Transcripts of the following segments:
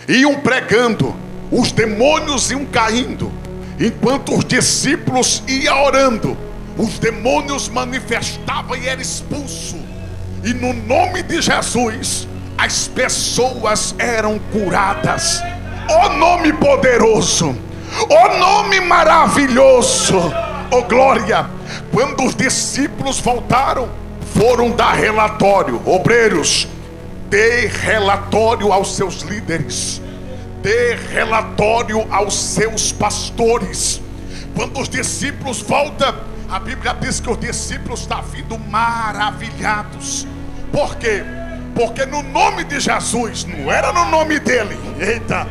iam pregando, os demônios iam caindo. Enquanto os discípulos iam orando, os demônios manifestavam e eram expulsos. E no nome de Jesus, as pessoas eram curadas. O nome poderoso, o nome maravilhoso, oh glória. Quando os discípulos voltaram, foram dar relatório. Obreiros, dê relatório aos seus líderes, dê relatório aos seus pastores. Quando os discípulos voltam, a Bíblia diz que os discípulos estão vindo maravilhados. Por quê? Porque no nome de Jesus, não era no nome dele, eita,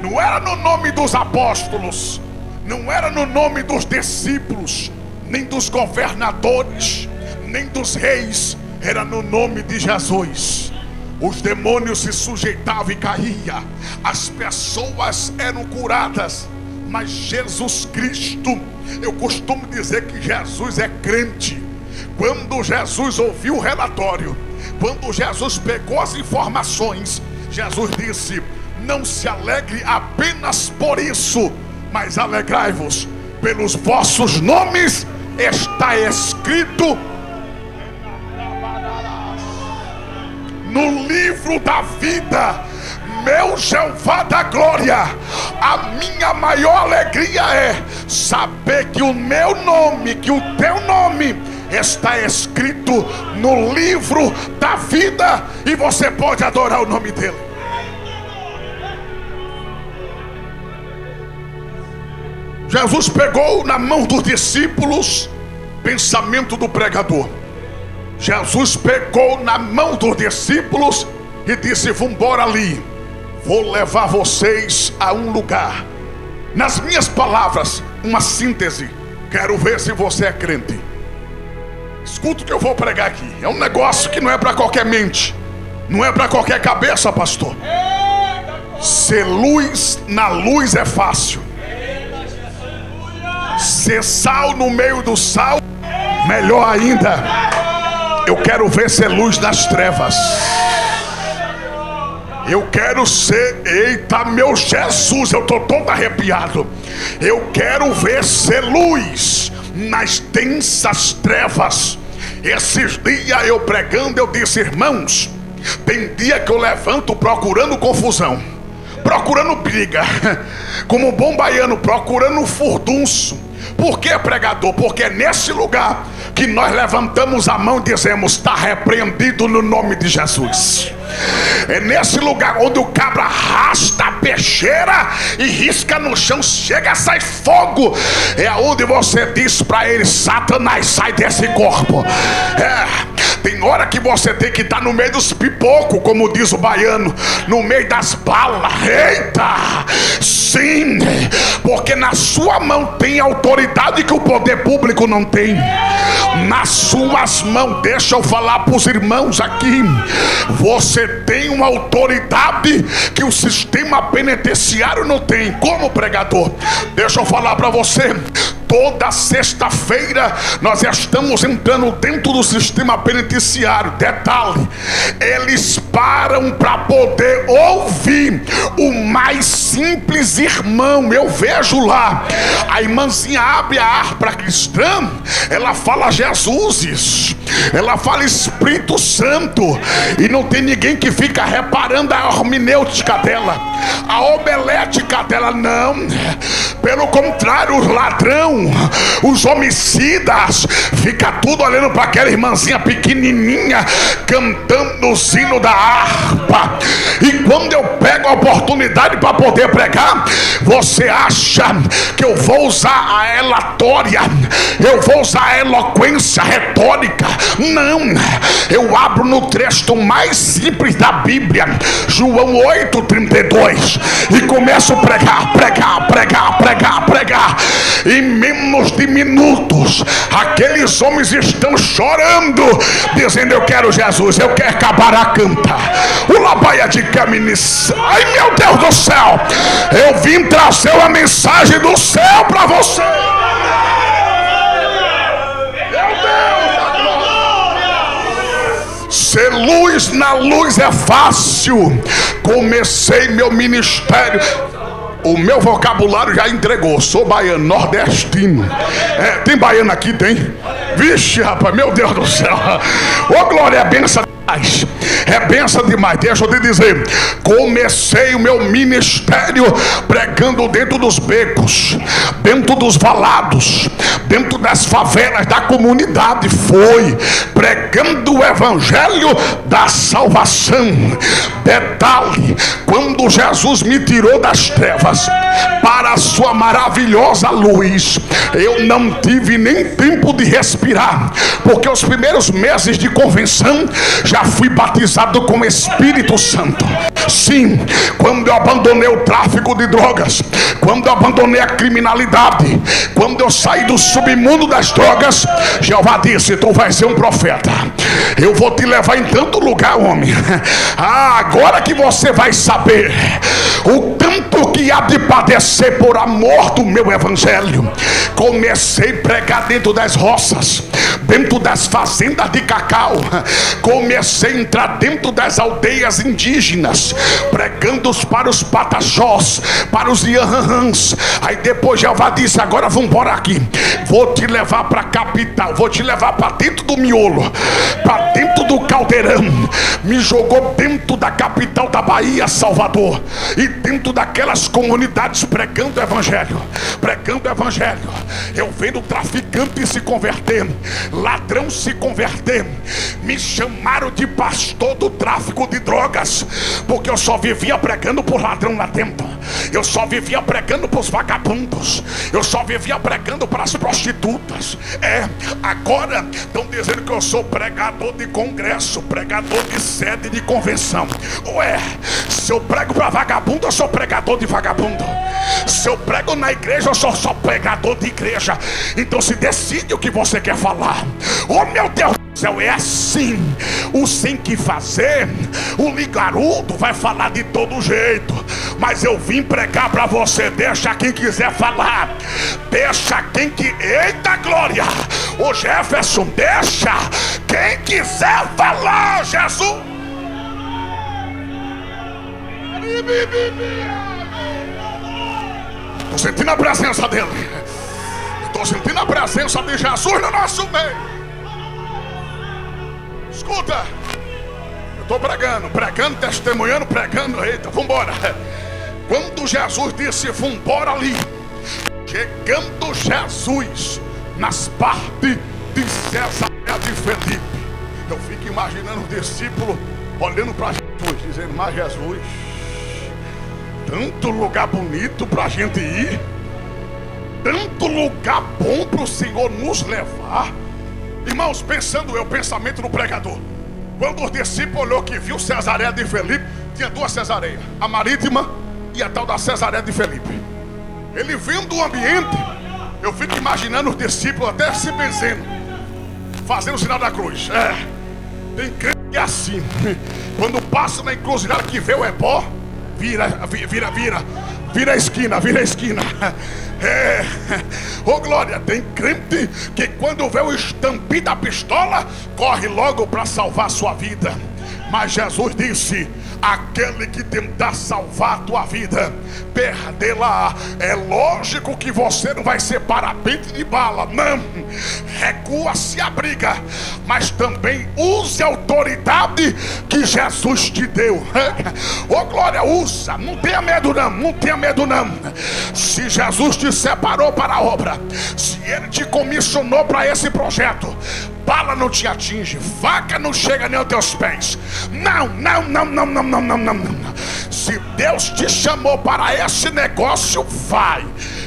não era no nome dos apóstolos, não era no nome dos discípulos, nem dos governadores, nem dos reis, era no nome de Jesus. Os demônios se sujeitavam e caíam, as pessoas eram curadas. Mas Jesus Cristo, eu costumo dizer que Jesus é crente. Quando Jesus ouviu o relatório, quando Jesus pegou as informações, Jesus disse: não se alegre apenas por isso, mas alegrai-vos pelos vossos nomes, está escrito no livro da vida. Meu Jeová da glória, a minha maior alegria é saber que o meu nome, que o teu nome está escrito no livro da vida, e você pode adorar o nome dele. Jesus pegou na mão dos discípulos pensamento do pregador. Jesus pegou na mão dos discípulos e disse: vamos embora ali, vou levar vocês a um lugar. Nas minhas palavras, uma síntese. Quero ver se você é crente. Escuta o que eu vou pregar aqui. É um negócio que não é para qualquer mente, não é para qualquer cabeça, pastor. Ser luz na luz é fácil. Ser sal no meio do sal, melhor ainda. Eu quero ver ser luz nas trevas. Eu quero ser, eita meu Jesus, eu estou todo arrepiado. Eu quero ver ser luz nas densas trevas. Esses dias eu pregando, eu disse: irmãos, tem dia que eu levanto procurando confusão, procurando briga, como bom baiano, procurando furdunço. Por que, pregador? Porque é nesse lugar que nós levantamos a mão e dizemos: está repreendido no nome de Jesus. É nesse lugar onde o cabra arrasta a peixeira e risca no chão, chega a sair fogo. É onde você diz para ele: Satanás, sai desse corpo. Tem hora que você tem que estar no meio dos pipocos, como diz o baiano, no meio das balas. Eita, sim, porque na sua mão tem autoridade que o poder público não tem. Nas suas mãos, deixa eu falar para os irmãos aqui, você tem uma autoridade que o sistema penitenciário não tem. Como, pregador? Deixa eu falar para você. Toda sexta-feira nós estamos entrando dentro do sistema penitenciário. Detalhe, eles param para poder ouvir o mais simples irmão. Eu vejo lá, a irmãzinha abre a harpa cristã, ela fala Jesus, ela fala Espírito Santo, e não tem ninguém que fica reparando a hermenêutica dela, a homilética dela, não. Pelo contrário, os ladrão, os homicidas, fica tudo olhando para aquela irmãzinha pequenininha cantando o sino da harpa. E quando eu pego a oportunidade para poder pregar, você acha que eu vou usar a elatória, eu vou usar a eloquência retórica? Não, eu abro no trecho mais simples da Bíblia, João 8:32, e começo a pregar. Em menos de minutos, aqueles homens estão chorando, dizendo: eu quero Jesus, eu quero acabar a canta. O labaia de caminis. Ai meu Deus do céu, eu vim trazer uma mensagem do céu para você. Ser luz na luz é fácil. Comecei meu ministério. O meu vocabulário já entregou. Sou baiano, nordestino. Tem baiano aqui? Tem? Vixe, rapaz, meu Deus do céu. Ô, glória, é benção demais. É benção demais. Deixa eu te dizer. Comecei o meu ministério pregando dentro dos becos, dentro dos valados, dentro das favelas da comunidade. Foi pregando o evangelho da salvação. Detalhe: quando Jesus me tirou das trevas para a sua maravilhosa luz, eu não tive nem tempo de respirar, porque os primeiros meses de convenção já fui batizado com o Espírito Santo. Sim, quando eu abandonei o tráfico de drogas, quando eu abandonei a criminalidade, quando eu saí do submundo das drogas, Jeová disse: tu vais ser um profeta. Eu vou te levar em tanto lugar, homem. Agora que você vai saber o tanto que há de padecer por amor do meu evangelho. Comecei a pregar dentro das roças, dentro das fazendas de cacau. Comecei a entrar dentro das aldeias indígenas, pregando para os pataxós, para os iahãs. Aí depois Jeová disse: agora vamos embora aqui, vou te levar para a capital, vou te levar para dentro do miolo, para dentro do caldeirão. Me jogou dentro da capital da Bahia, Salvador, e dentro daquelas comunidades pregando o evangelho, pregando o evangelho. Eu vendo traficante se converter, ladrão se converter. Me chamaram de pastor do tráfico de drogas, porque eu só vivia pregando por ladrão lá dentro. Eu só vivia pregando para os vagabundos. Eu só vivia pregando para as prostitutas. Agora estão dizendo que eu sou pregador de congresso, pregador de sede de convenção. Ué, se eu prego para vagabundo, eu sou pregador de vagabundo. Se eu prego na igreja, eu sou só pregador de igreja. Então se decide o que você quer falar. Oh, meu Deus do céu, é assim. O sem que fazer, o ligarudo vai falar de todo jeito. Mas eu vim pregar para você. Deixa quem quiser falar. Deixa quem que... Eita glória! O Jefferson, deixa quem quiser falar. Jesus. Estou sentindo a presença dele. Estou sentindo a presença de Jesus no nosso meio. Escuta, eu estou pregando, testemunhando, pregando. Eita, vambora. Quando Jesus disse vambora ali, chegando Jesus nas partes de Cesareia de Felipe, eu fico imaginando o discípulo olhando para Jesus, dizendo: mas Jesus, tanto lugar bonito para a gente ir, tanto lugar bom para o Senhor nos levar. Irmãos, pensando eu, pensamento do pregador. Quando os discípulos olhou que viu Cesareia de Felipe, tinha duas Cesareias, a marítima e a tal da Cesareia de Felipe. Ele vendo o ambiente, eu fico imaginando os discípulos até se benzendo, fazendo o sinal da cruz. Tem crente que é assim, quando passa na encruzilhada que vê o ebó, vira a esquina. Ô glória, tem crente que quando vê o estampido da pistola, corre logo para salvar a sua vida. Mas Jesus disse: aquele que tentar salvar a tua vida, perdê-la. É lógico que você não vai ser parapente de bala, não. Recua, se abriga, mas também use a autoridade que Jesus te deu. Ô glória, usa, não tenha medo não, não tenha medo não. Se Jesus te separou para a obra, se Ele te comissionou para esse projeto, bala não te atinge, faca não chega nem aos teus pés. Não. Se Deus te chamou para esse negócio, vai.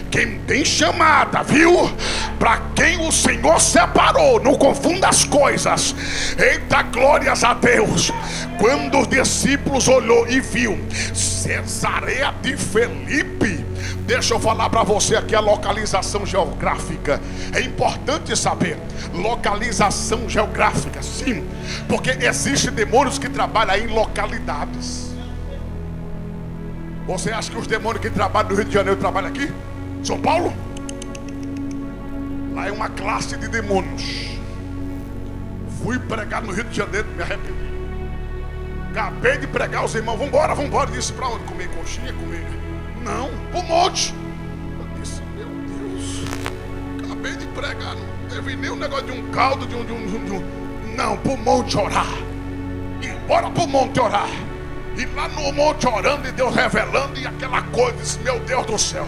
Quem tem chamada, viu? Para quem o Senhor separou, não confunda as coisas. Eita, glórias a Deus. Quando os discípulos olhou e viu Cesareia de Felipe, deixa eu falar para você aqui a localização geográfica. É importante saber localização geográfica, sim, porque existem demônios que trabalham em localidades. Você acha que os demônios que trabalham no Rio de Janeiro trabalham aqui? São Paulo? Lá é uma classe de demônios. Fui pregar no Rio de Janeiro, me arrependi. Acabei de pregar, os irmãos, vambora. Disse, pra onde? Comer coxinha, comer? Não, pro monte. Eu disse, meu Deus, acabei de pregar, não teve nem um negócio de um caldo, não, pro monte orar. E bora pro monte orar. E lá no monte orando e Deus revelando e aquela coisa, disse, meu Deus do céu.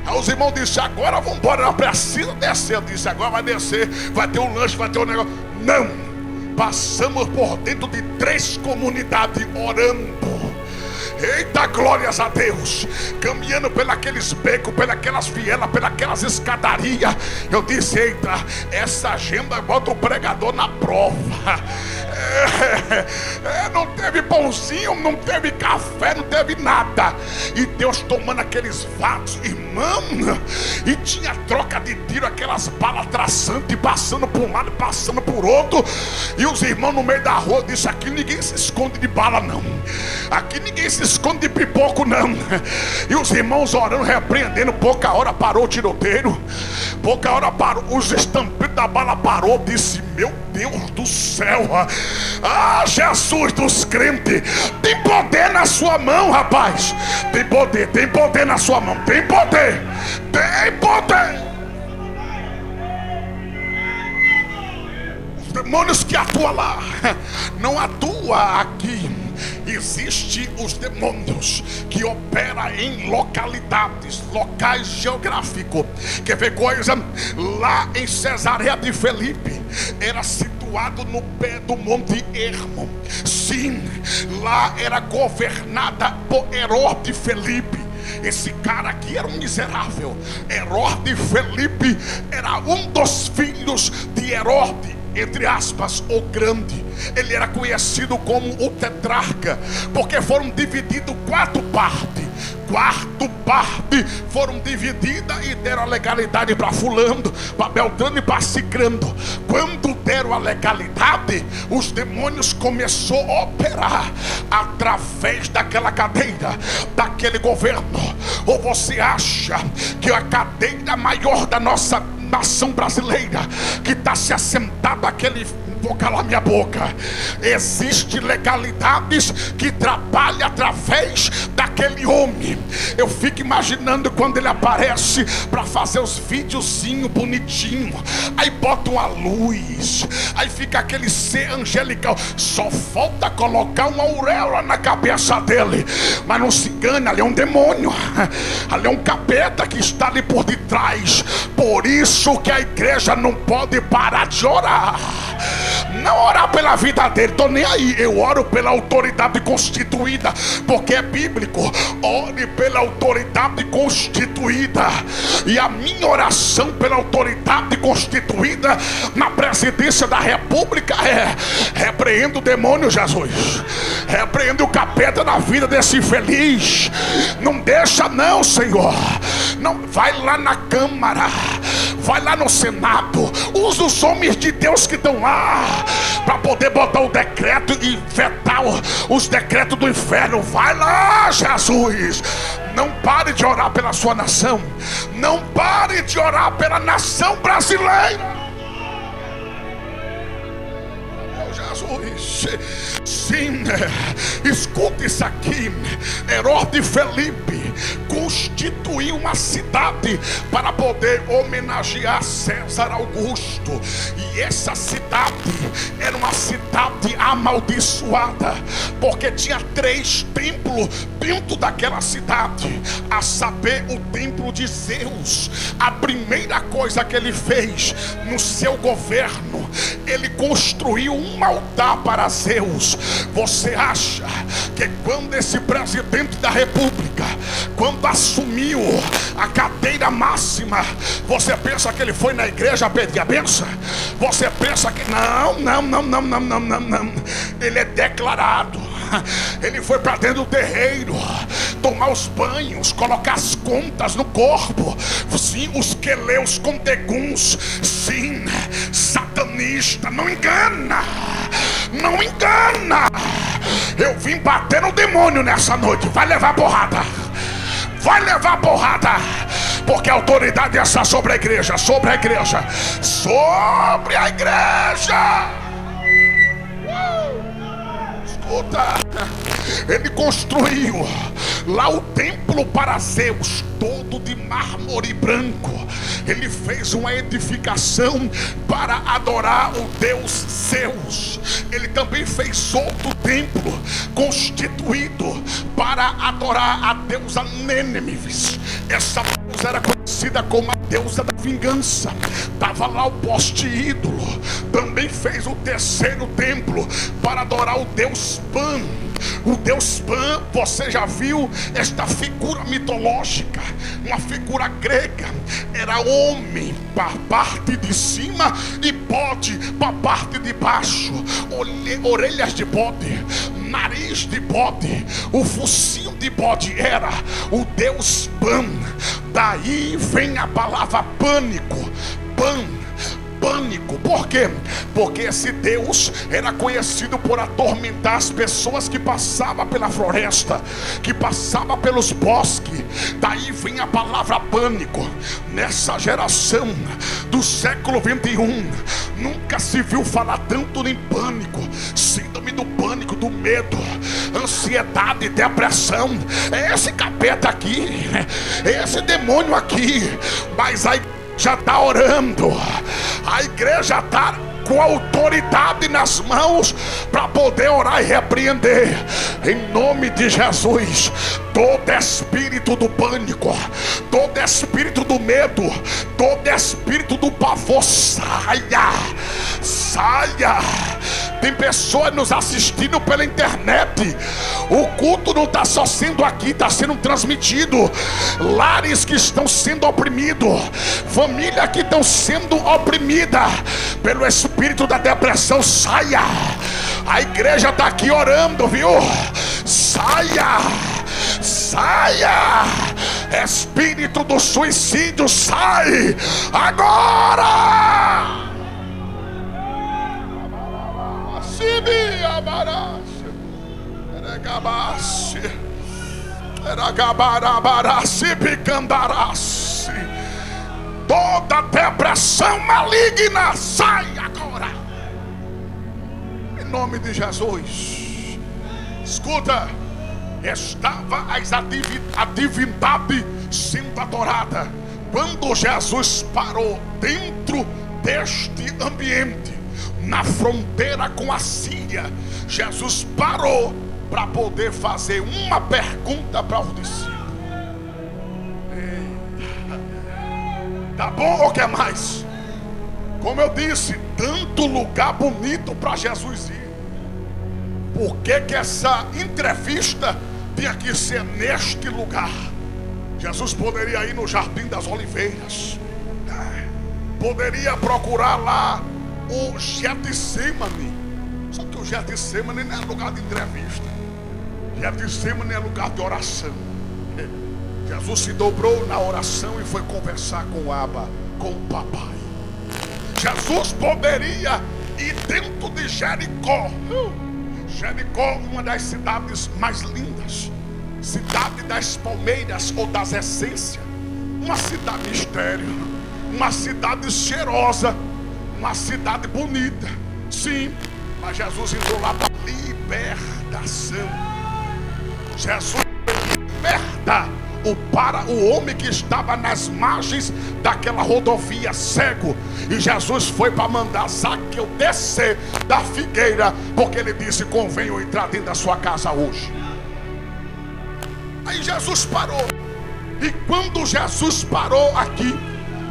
Aí os irmãos disseram, agora vamos embora, não precisa descer. Eu disse, agora vai descer, vai ter um lanche, vai ter um negócio. Não, passamos por dentro de 3 comunidades orando. Eita, glórias a Deus. Caminhando pelos becos, pelas vielas, pelas escadarias. Eu disse, eita, essa agenda bota o pregador na prova. Não teve pãozinho, não teve café, não teve nada. E Deus tomando aqueles vasos, irmão. E tinha troca de tiro, aquelas balas traçantes, passando por um lado, passando por outro. E os irmãos no meio da rua disseram, aqui ninguém se esconde de bala não. Aqui ninguém se esconde de pipoco não. E os irmãos orando, repreendendo. Pouca hora parou o tiroteio. Pouca hora parou, os estampidos da bala parou. Disse, meu Deus do céu. Ah, Jesus dos crentes. Tem poder na sua mão, rapaz. Tem poder na sua mão. Tem poder. Os demônios que atuam lá não atuam aqui. Existem os demônios que operam em localidades, locais geográficos. Quer ver coisa? Lá em Cesareia de Felipe era situado no pé do Monte Hermon. Sim, lá era governada por Herodes Felipe. Esse cara aqui era um miserável. Herodes Felipe era um dos filhos de Herodes, entre aspas, o grande. Ele era conhecido como o tetrarca, porque foram divididos 4 partes. 4 partes foram divididas e deram a legalidade para fulano, para Beltrano e para Cicrano. Quando deram a legalidade, os demônios começaram a operar através daquela cadeira, daquele governo. Ou você acha que a cadeira maior da nossa nação brasileira, que está se assentado aquele... Vou calar minha boca. Existem legalidades que trabalham através daquele homem. Eu fico imaginando quando ele aparece para fazer os videozinhos bonitinhos. Aí botam a luz, aí fica aquele ser angelical. Só falta colocar uma auréola na cabeça dele. Mas não se engane, ali é um demônio. Ali é um capeta que está ali por detrás. Por isso que a igreja não pode parar de orar. Não orar pela vida dele, tô nem aí. Eu oro pela autoridade constituída, porque é bíblico. Ore pela autoridade constituída. E a minha oração pela autoridade constituída na presidência da república é: repreenda o demônio, Jesus. Repreenda o capeta na vida desse infeliz. Não deixa não, Senhor. Não, vai lá na Câmara, vai lá no Senado. Usa os homens de Deus que estão lá para poder botar o decreto e vetar os decretos do inferno. Vai lá, Jesus. Não pare de orar pela sua nação. Não pare de orar pela nação brasileira. Jesus. Sim, escuta isso aqui. Herodes Felipe constituiu uma cidade para poder homenagear César Augusto. E essa cidade era uma cidade amaldiçoada, porque tinha 3 templos dentro daquela cidade, a saber, o templo de Zeus. A primeira coisa que ele fez no seu governo, ele construiu um altar para Zeus. Você acha que quando esse presidente da república, quando assumiu a cadeira máxima, você pensa que ele foi na igreja pedir a benção? Você pensa que não. Ele é declarado. Ele foi para dentro do terreiro tomar os banhos, colocar as contas no corpo. Sim, os queleus com teguns. Sim, satanista. Não engana. Não engana. Eu vim bater no demônio nessa noite. Vai levar porrada. Vai levar porrada. Porque a autoridade é essa sobre a igreja. Sobre a igreja. Sobre a igreja. Ele construiu lá o templo para Zeus, todo de mármore branco. Ele fez uma edificação para adorar o Deus Zeus. Ele também fez outro templo constituído para adorar a deusa Nêmesis. Essa deusa era conhecida como a deusa da vingança. Estava lá o poste ídolo. Também fez o terceiro templo para adorar o deus Pan. O deus Pan, você já viu esta figura mitológica, uma figura grega. Era homem para a parte de cima e bode para a parte de baixo. Orelhas de bode, nariz de bode, o focinho de bode. Era o deus Pan. Daí vem a palavra pânico. Pânico, por quê? Porque esse Deus era conhecido por atormentar as pessoas que passavam pela floresta, que passavam pelos bosques. Daí vem a palavra pânico. Nessa geração do século 21, nunca se viu falar tanto em pânico, síndrome do pânico, do medo, ansiedade, depressão. É esse capeta aqui, é esse demônio aqui. Mas aí já está orando, a igreja está com autoridade nas mãos para poder orar e repreender em nome de Jesus todo espírito do pânico, todo espírito do medo, todo espírito do pavor. Saia. Tem pessoas nos assistindo pela internet. O culto não está só sendo aqui, está sendo transmitido. Lares que estão sendo oprimidos, famílias que estão sendo oprimidas pelo espírito da depressão. Saia. A igreja está aqui orando, viu? Saia. Espírito do suicídio, sai agora. Toda depressão maligna, sai agora em nome de Jesus. Escuta, estava a divindade sendo adorada quando Jesus parou dentro deste ambiente, na fronteira com a Síria. Jesus parou para poder fazer uma pergunta para os discípulos. Tá bom ou quer mais? Como eu disse, tanto lugar bonito para Jesus ir. Por que essa entrevista tinha que ser neste lugar? Jesus poderia ir no Jardim das Oliveiras, poderia procurar lá o Getsemane. Só que o Getsemane não é lugar de entrevista. Getsemane é lugar de oração. Jesus se dobrou na oração e foi conversar com o Abba, com o papai. Jesus poderia ir dentro de Jericó. Jericó, uma das cidades mais lindas, cidade das palmeiras ou das essências, uma cidade mistério, uma cidade cheirosa, uma cidade bonita. Sim, mas Jesus entrou lá para libertação. Jesus liberta o homem que estava nas margens daquela rodovia, cego. E Jesus foi para mandar Zaqueu descer da figueira, porque ele disse: convém eu entrar dentro da sua casa hoje. Aí Jesus parou. E quando Jesus parou aqui,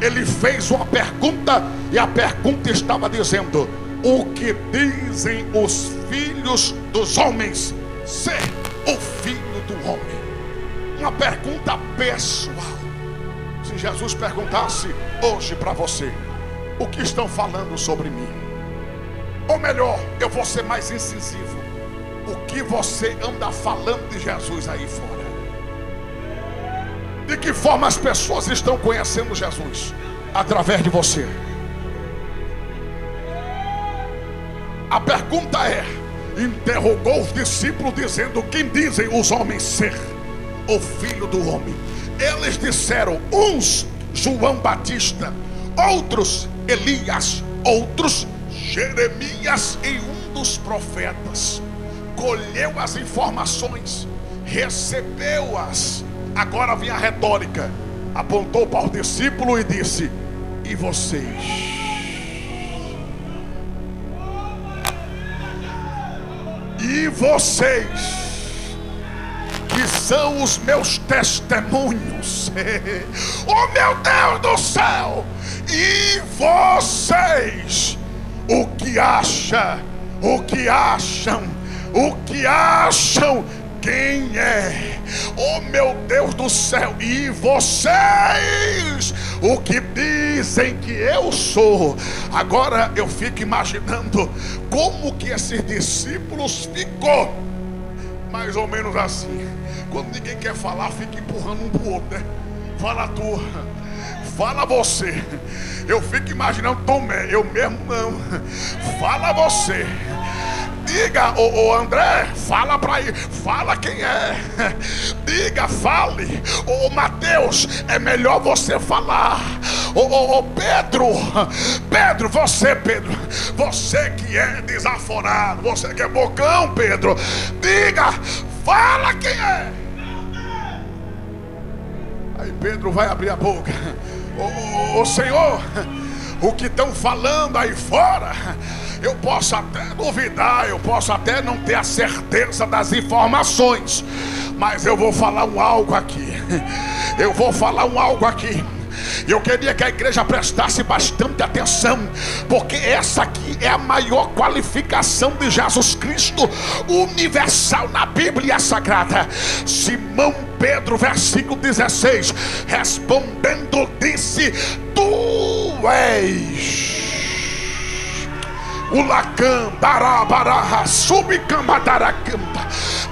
ele fez uma pergunta. E a pergunta estava dizendo: o que dizem os filhos dos homens ser o filho do homem? Uma pergunta pessoal. Se Jesus perguntasse hoje para você: o que estão falando sobre mim? Ou melhor, eu vou ser mais incisivo: o que você anda falando de Jesus aí fora? De que forma as pessoas estão conhecendo Jesus? Através de você. A pergunta é: interrogou os discípulos dizendo: quem dizem os homens ser o filho do homem? Eles disseram, uns João Batista, outros Elias, outros Jeremias e um dos profetas. colheu as informações, recebeu-as. Agora vem a retórica. Apontou para o discípulo e disse: e vocês? E vocês, que são os meus testemunhos. Oh meu Deus do céu! E vocês, o que acham? O que acham? O que acham? Quem é? Oh meu Deus do céu! E vocês, o que dizem que eu sou? Agora eu fico imaginando como que esses discípulos ficou. Mais ou menos assim. Quando ninguém quer falar, fica empurrando um pro outro, né? Fala tu, fala você. Eu fico imaginando Tomé, eu mesmo não. Fala você. Diga, ô André, fala pra ele, fala quem é. Diga, fale. Ô Mateus, é melhor você falar. Ô Pedro, Pedro, você que é desaforado, você que é bocão, Pedro, diga, fala quem é. Aí Pedro vai abrir a boca. Ô Senhor, o que estão falando aí fora, eu posso até duvidar, eu posso até não ter a certeza das informações, mas eu vou falar algo aqui. Eu vou falar algo aqui. Eu queria que a igreja prestasse bastante atenção, porque essa aqui é a maior qualificação de Jesus Cristo universal na Bíblia Sagrada. Simão Pedro, versículo 16, respondendo disse: tu és o Lacam, Darabaraha, Subicamadaracamba.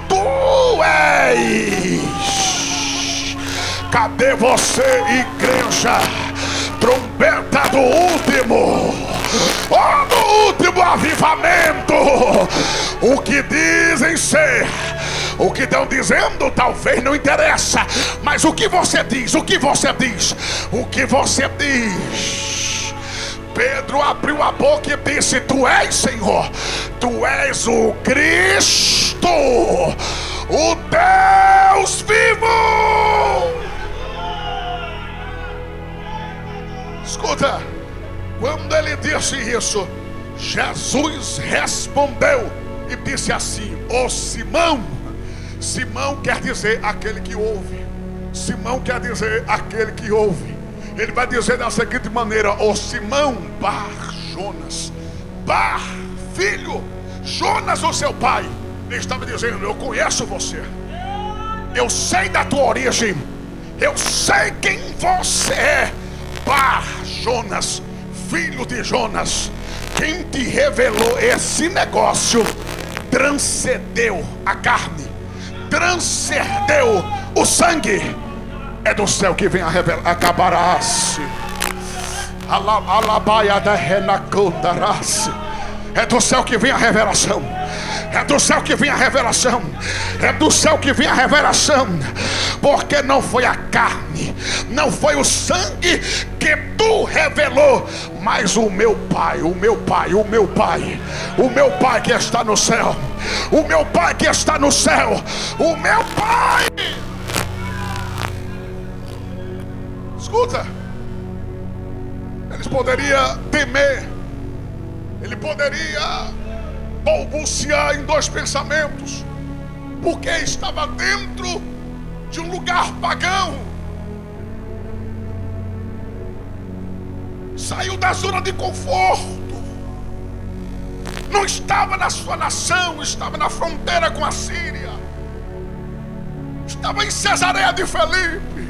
Tu és. Cadê você, igreja? Trombeta do último, do último avivamento. O que dizem ser, o que estão dizendo talvez não interessa, mas o que você diz, o que você diz, o que você diz. Pedro abriu a boca e disse: tu és, Senhor, tu és o Cristo, o Deus vivo. Escuta, quando ele disse isso, Jesus respondeu e disse assim: ô Simão. Simão quer dizer aquele que ouve. Simão quer dizer aquele que ouve. Ele vai dizer da seguinte maneira: ô Simão Bar Jonas, Bar, filho, Jonas, o seu pai. Ele estava dizendo: eu conheço você, eu sei da tua origem, eu sei quem você é. Bar Jonas, filho de Jonas, quem te revelou esse negócio transcendeu a carne, transcendeu o sangue. É do céu que vem a revelação. Acabarás. Alabaia da renacotarás. É do céu que vem a revelação. É do céu que vem a revelação. É do céu que vem a revelação. Porque não foi a carne, não foi o sangue que tu revelou, mas o meu Pai, o meu Pai, o meu Pai, o meu Pai que está no céu, o meu Pai que está no céu, o meu Pai. Escuta, eles poderiam temer, ele poderia balbuciar em dois pensamentos, porque estava dentro de um lugar pagão, saiu da zona de conforto, não estava na sua nação, estava na fronteira com a Síria, estava em Cesareia de Felipe,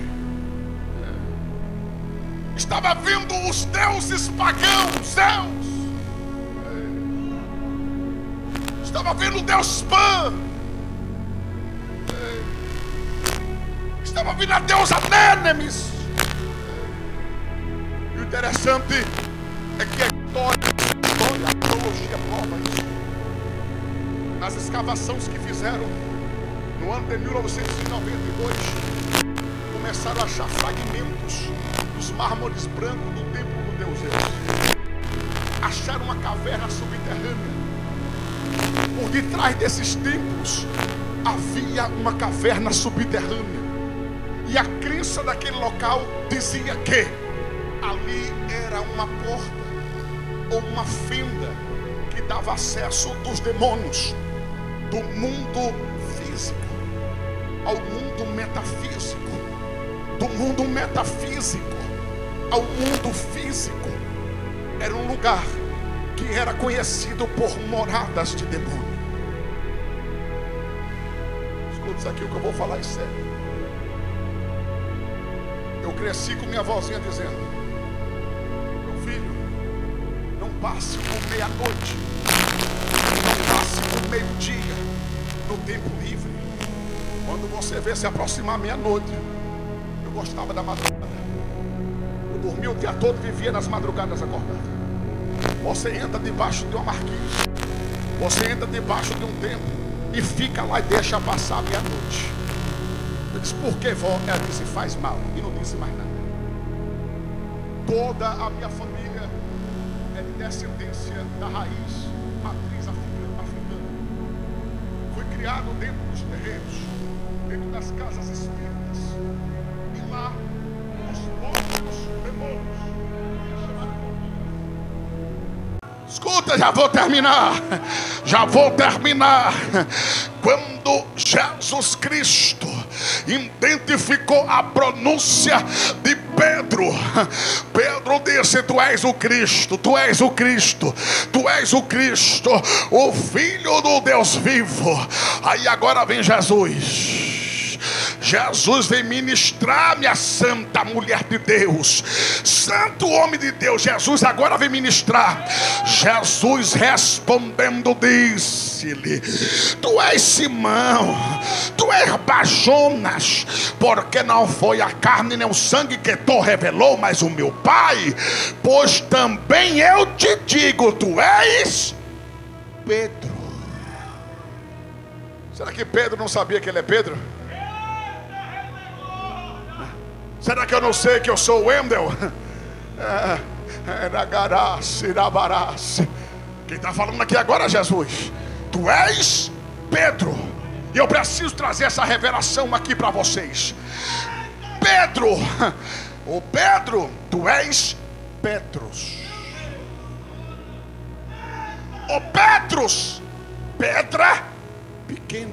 estava vendo os deuses pagãos, estava vendo o Deus Pan, estava vendo a deusa Nênemis. E o interessante é que a história, a arqueologia prova isso. Nas escavações que fizeram no ano de 1992, começaram a achar fragmentos dos mármores brancos do templo do Deus Zeus. Acharam uma caverna subterrânea Por detrás desses templos havia uma caverna subterrânea. E a crença daquele local dizia que ali era uma porta ou uma fenda que dava acesso dos demônios do mundo físico ao mundo metafísico, do mundo metafísico ao mundo físico. Era um lugar que era conhecido por moradas de demônio. Escuta isso aqui, o que eu vou falar é sério. Eu cresci com minha avózinha dizendo: meu filho, não passe por meia-noite, não passe por meio-dia no tempo livre. Quando você vê se aproximar meia-noite. Eu gostava da madrugada. Eu dormia o dia todo, vivia nas madrugadas acordado. Você entra debaixo de uma marquise, você entra debaixo de um templo e fica lá e deixa passar meia-noite. Eu disse: por que, vó? Ela disse: faz mal. E não disse mais nada. Toda a minha família é de descendência da raiz matriz africana. Fui criado dentro dos terreiros, dentro das casas espíritas. E lá, os monstros, demônios. Escuta, já vou terminar. Quando Jesus Cristo identificou a pronúncia de Pedro, Pedro disse: tu és o Cristo, tu és o Cristo, tu és o Cristo, o Filho do Deus vivo. Aí agora vem Jesus. Jesus vem ministrar, minha santa mulher de Deus, santo homem de Deus. Jesus agora vem ministrar. Jesus respondendo disse-lhe: tu és Simão, tu és Bajonas, porque não foi a carne nem o sangue que te revelou, mas o meu Pai. Pois também eu te digo, tu és Pedro. Será que Pedro não sabia que ele é Pedro? Será que eu não sei que eu sou o Wendel? Quem está falando aqui agora é Jesus. Tu és Pedro. E eu preciso trazer essa revelação aqui para vocês. Pedro, o Pedro, tu és Petros. O Petros, pedra pequena.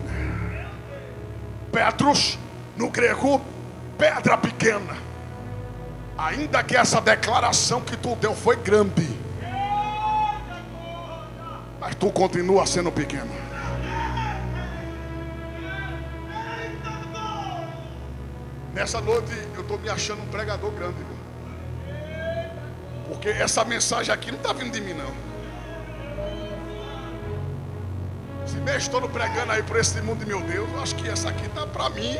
Petros, no grego, pedra pequena. Ainda que essa declaração que tu deu foi grande, mas tu continua sendo pequeno. Nessa noite eu estou me achando um pregador grande, irmão. Porque essa mensagem aqui não está vindo de mim, não. Esse mês todo pregando aí por esse mundo de meu Deus, eu acho que essa aqui está para mim.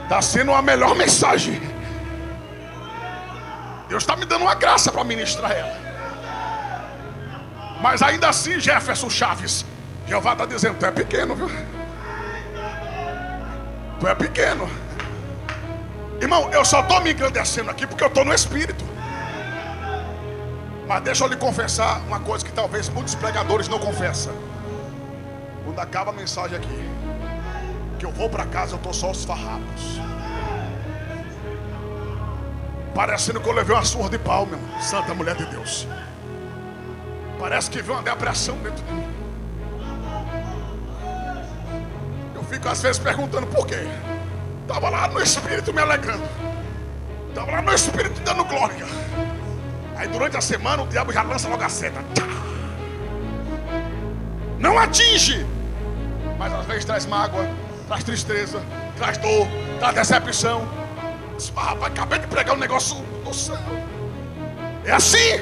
Está sendo a melhor mensagem. Deus está me dando uma graça para ministrar ela. Mas ainda assim, Jefferson Chaves, Jeová está dizendo: tu é pequeno, viu? Tu é pequeno. Irmão, eu só estou me engrandecendo aqui porque eu estou no Espírito. Mas deixa eu lhe confessar uma coisa que talvez muitos pregadores não confessam. Quando acaba a mensagem aqui, que eu vou para casa, eu estou só os farrapos, parecendo que eu levei uma surra de pau, meu santa mulher de Deus. Parece que veio uma depressão dentro de mim. Eu fico às vezes perguntando por quê. Estava lá no Espírito me alegrando, estava lá no Espírito dando glória. Aí durante a semana o diabo já lança logo a seta. Não atinge, mas às vezes traz mágoa, traz tristeza, traz dor, traz decepção. Rapaz, acabei de pregar um negócio do céu. É assim.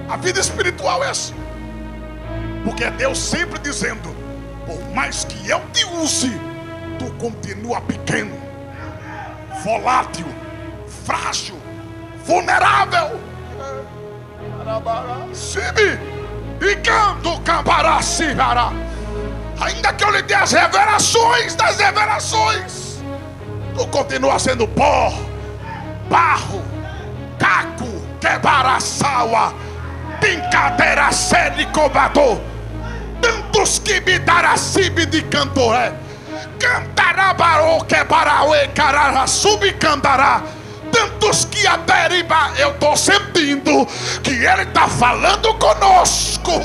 A vida espiritual é assim. Porque é Deus sempre dizendo: por mais que eu te use, tu continua pequeno, volátil, frágil, vulnerável. E canto cambará cibará. Ainda que eu lhe dê as revelações das revelações, tu continua sendo pó, barro, caco, quebaraçaua, brincadeira, sede, cobrador. tantos que me dará cibe de cantoré, cantará barô que barauê carará subcantará. Tantos que a deriva, eu estou sentindo que Ele está falando conosco.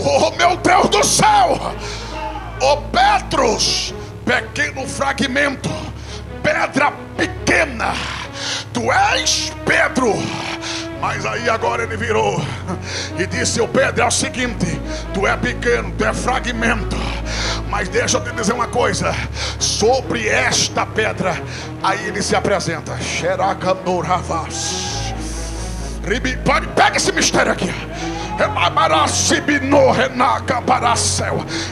Oh meu Deus do céu! Oh Petros, pequeno fragmento, pedra pequena, tu és Pedro. Mas aí agora ele virou e disse: o Pedro, é o seguinte, tu é pequeno, tu é fragmento, mas deixa eu te dizer uma coisa, sobre esta pedra. Aí ele se apresenta, pega esse mistério aqui.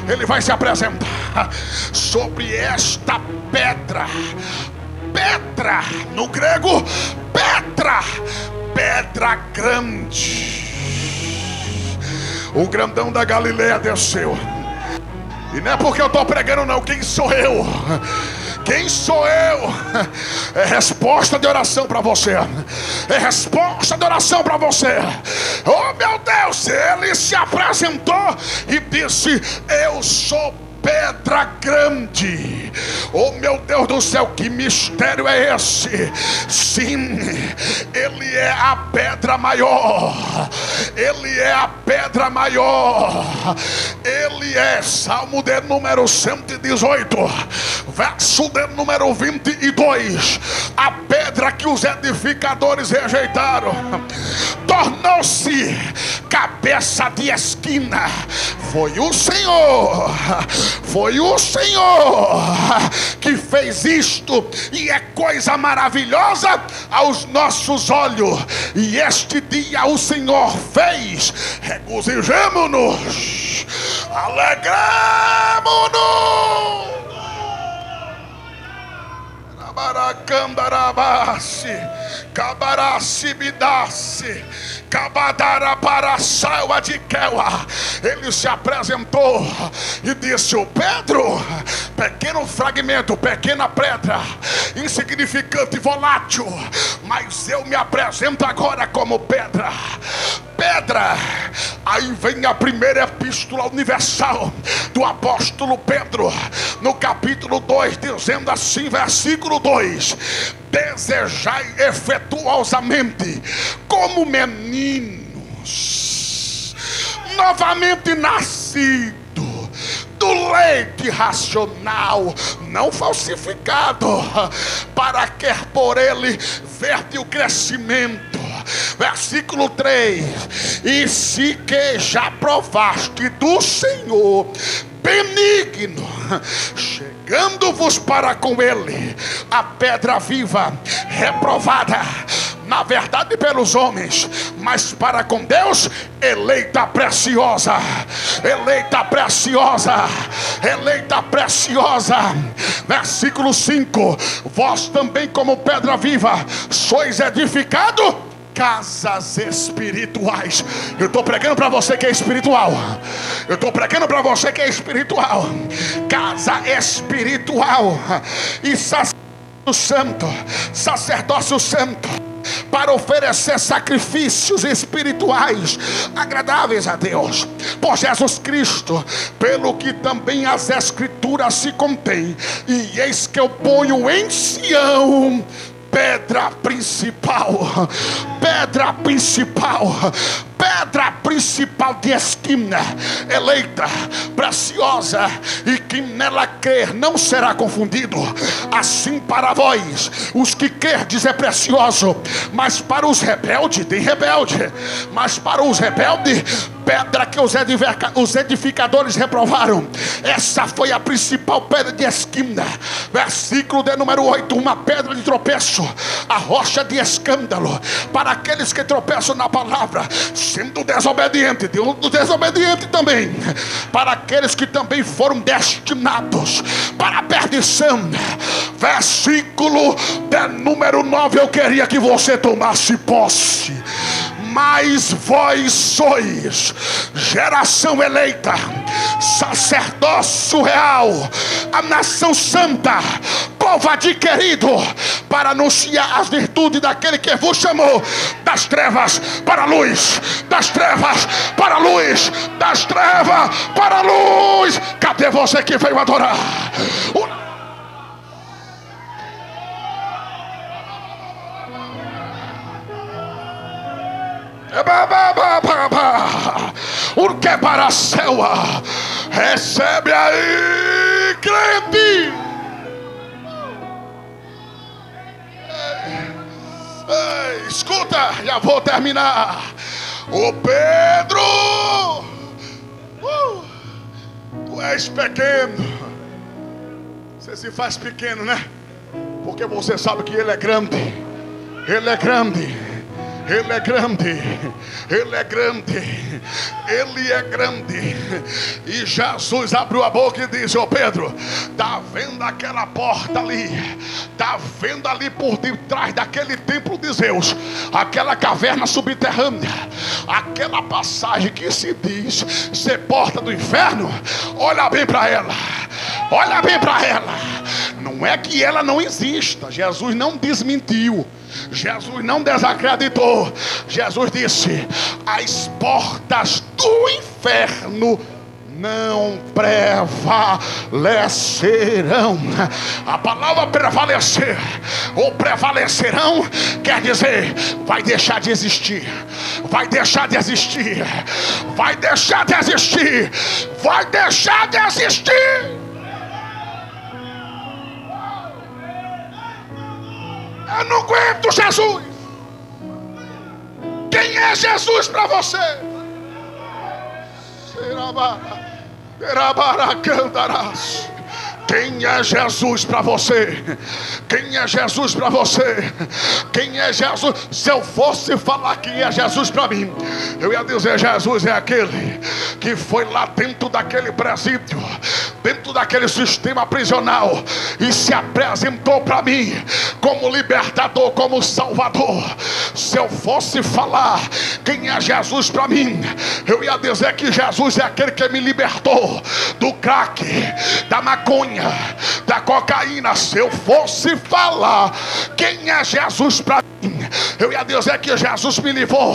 Ele vai se apresentar sobre esta pedra. Pedra, no grego, pedra, pedra grande. O grandão da Galileia desceu. E não é porque eu estou pregando não. Quem sou eu? Quem sou eu? É resposta de oração para você. É resposta de oração para você. Oh meu Deus, ele se apresentou e disse: eu sou pedra grande. Oh meu Deus do céu, que mistério é esse? Sim, Ele é a pedra maior. Ele é a pedra maior. Ele é, Salmo de número 118, verso de número 22. A pedra que os edificadores rejeitaram tornou-se cabeça de esquina. Foi o Senhor que fez isto, e é coisa maravilhosa aos nossos olhos. E este dia o Senhor fez. Regozijemo-nos, alegremo-nos. Baracandarabase, cabarace bidace, cabadara para a salva de Queua. Ele se apresentou e disse: o Pedro, pequeno fragmento, pequena pedra, insignificante, volátil, mas eu me apresento agora como pedra. Pedra. Aí vem a primeira epístola universal do apóstolo Pedro, no capítulo 2, dizendo assim, versículo 2: desejai efetuosamente, como meninos novamente nascidos do leite racional, não falsificado, para que por ele verde o crescimento. Versículo 3: e se que já provaste do Senhor benigno, chegando-vos para com ele a pedra viva, reprovada na verdade pelos homens, mas para com Deus eleita preciosa, eleita preciosa, eleita preciosa. Versículo 5: vós também, como pedra viva, sois edificado casas espirituais. Eu estou pregando para você que é espiritual. Eu estou pregando para você que é espiritual. Casa espiritual e sacerdócio santo, para oferecer sacrifícios espirituais agradáveis a Deus por Jesus Cristo, pelo que também as escrituras se contêm: e eis que eu ponho em Sião pedra principal, pedra principal, pedra principal de esquina, eleita, preciosa, e quem nela crer não será confundido. Assim para vós, os que crerdes, é precioso, mas para os rebeldes, tem rebelde, mas para os rebeldes, pedra que os edificadores reprovaram, essa foi a principal pedra de esquina. Versículo de número 8: uma pedra de tropeço, a rocha de escândalo, para aqueles que tropeçam na palavra, sendo desobediente, do desobediente também, para aqueles que também foram destinados para a perdição. Versículo de número 9, eu queria que você tomasse posse. Mas vós sois geração eleita, sacerdócio real, a nação santa, povo adquirido, para anunciar as virtudes daquele que vos chamou das trevas para a luz, das trevas para a luz, das trevas para a luz. Cadê você que veio adorar? O que para a selva? Recebe aí, crente. Ei, escuta, já vou terminar. Ô Pedro, tu és pequeno. Você se faz pequeno, né? Porque você sabe que ele é grande. Ele é grande. Ele é grande, Ele é grande, Ele é grande. E Jesus abriu a boca e disse: ô Pedro, tá vendo aquela porta ali? Tá vendo ali por detrás daquele templo de Zeus, aquela caverna subterrânea, aquela passagem que se diz ser porta do inferno? Olha bem para ela, olha bem para ela. Não é que ela não exista, Jesus não desmentiu, Jesus não desacreditou. Jesus disse: as portas do inferno não prevalecerão. A palavra prevalecer ou prevalecerão quer dizer vai deixar de existir, vai deixar de existir, vai deixar de existir, vai deixar de existir. Eu não aguento Jesus. Quem é Jesus para você? Quem é Jesus para você? Quem é Jesus para você? Quem é Jesus? Se eu fosse falar quem é Jesus para mim, eu ia dizer: Jesus é aquele que foi lá dentro daquele presídio, dentro daquele sistema prisional, e se apresentou para mim como libertador, como salvador. Se eu fosse falar quem é Jesus para mim, eu ia dizer que Jesus é aquele que me libertou do crack, da maconha, da cocaína. Se eu fosse falar quem é Jesus para mim, eu ia dizer que Jesus me livrou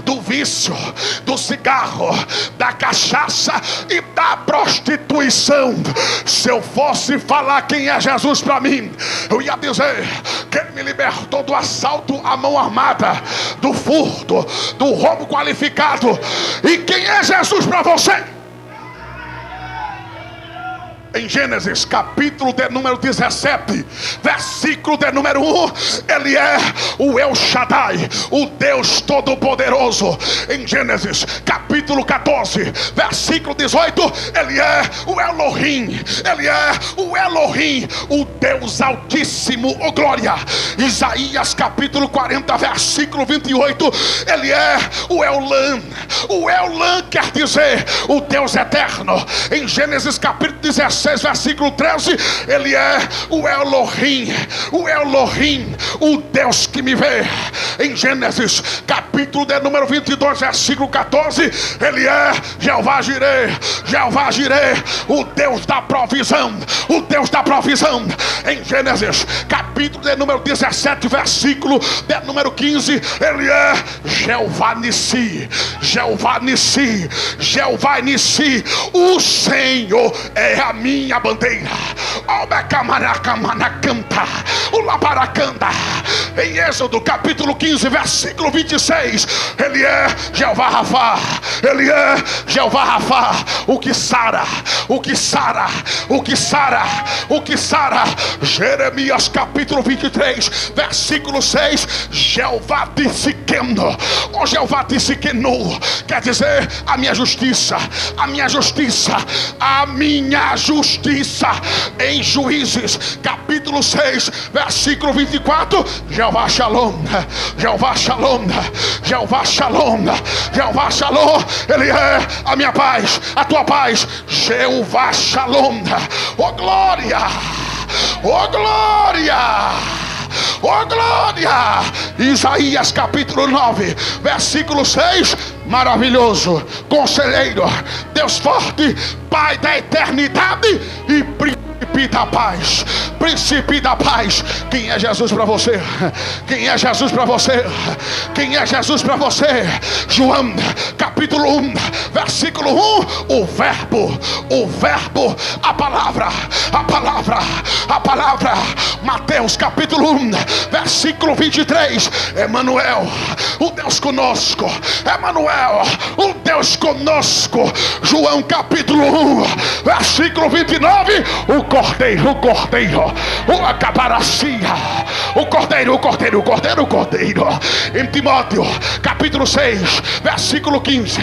do vício, do cigarro, da cachaça e da prostituição. Se eu fosse falar quem é Jesus para mim, eu ia dizer que ele me libertou do assalto à mão armada, do furto, do roubo qualificado. E quem é Jesus para você? Em Gênesis capítulo de número 17, versículo de número 1, ele é o El Shaddai, o Deus Todo-Poderoso. Em Gênesis capítulo 14, versículo 18, ele é o Elohim, ele é o Elohim, o Deus Altíssimo, oh glória. Isaías capítulo 40, versículo 28, ele é o Elam. O Elam quer dizer o Deus eterno. Em Gênesis capítulo 16, versículo 13, ele é o Elohim, o Elohim, o Deus que me vê. Em Gênesis capítulo de número 22, versículo 14, ele é Jeová Jireh, Jeová Jireh, o Deus da provisão, o Deus da provisão. Em Gênesis capítulo de número 17, versículo de número 15, ele é Jeová Nissi, Jeová Nissi, Jeová Nissi, o Senhor é a minha bandeira. Em Êxodo capítulo 15, versículo 26, ele é Jeová Rafá, ele é Jeová Rafá, o que sara, o que sara, o que sara, o que sara. Jeremias capítulo 23, versículo 6, Jeová Tissikeno, o Jeová Tissikenu quer dizer a minha justiça, a minha justiça, a minha justiça. Em Juízes capítulo 6, versículo 24, Jeová Shalom, Jeová Shalom, Jeová Shalom, Jeová Shalom, ele é a minha paz, a tua paz. Jeová Shalom, oh glória, oh glória, oh glória. Isaías capítulo 9, versículo 6, maravilhoso, conselheiro, Deus forte, Pai da eternidade e príncipe da paz. Príncipe da paz. Quem é Jesus para você? Quem é Jesus para você? Quem é Jesus para você? João capítulo 1 versículo 1. O verbo, a palavra. Mateus capítulo 1 versículo 23. Emanuel, o Deus conosco. Emanuel, o Deus conosco. João capítulo 1 versículo 29. O cordeiro, a caparacia, o cordeiro. Em Timóteo capítulo 6 versículo 15,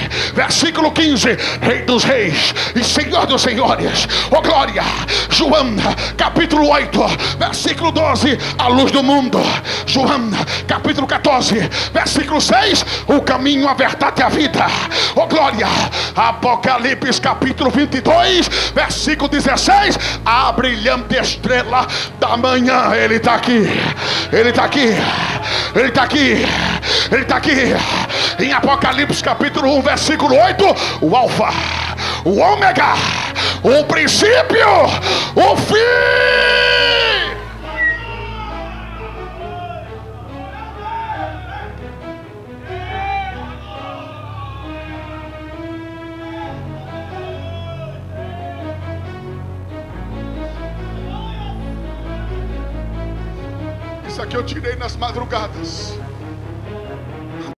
Rei dos reis e Senhor dos senhores, oh glória. João capítulo 8 versículo 12, a luz do mundo. João capítulo 14 versículo 6, o caminho, a verdade e a vida, oh glória. Apocalipse capítulo 22 versículo 16, a brilhante estrela da manhã. Ele está aqui. Em Apocalipse capítulo 1 versículo 8, o alfa, o ômega, o princípio, o fim. Isso aqui eu tirei nas madrugadas.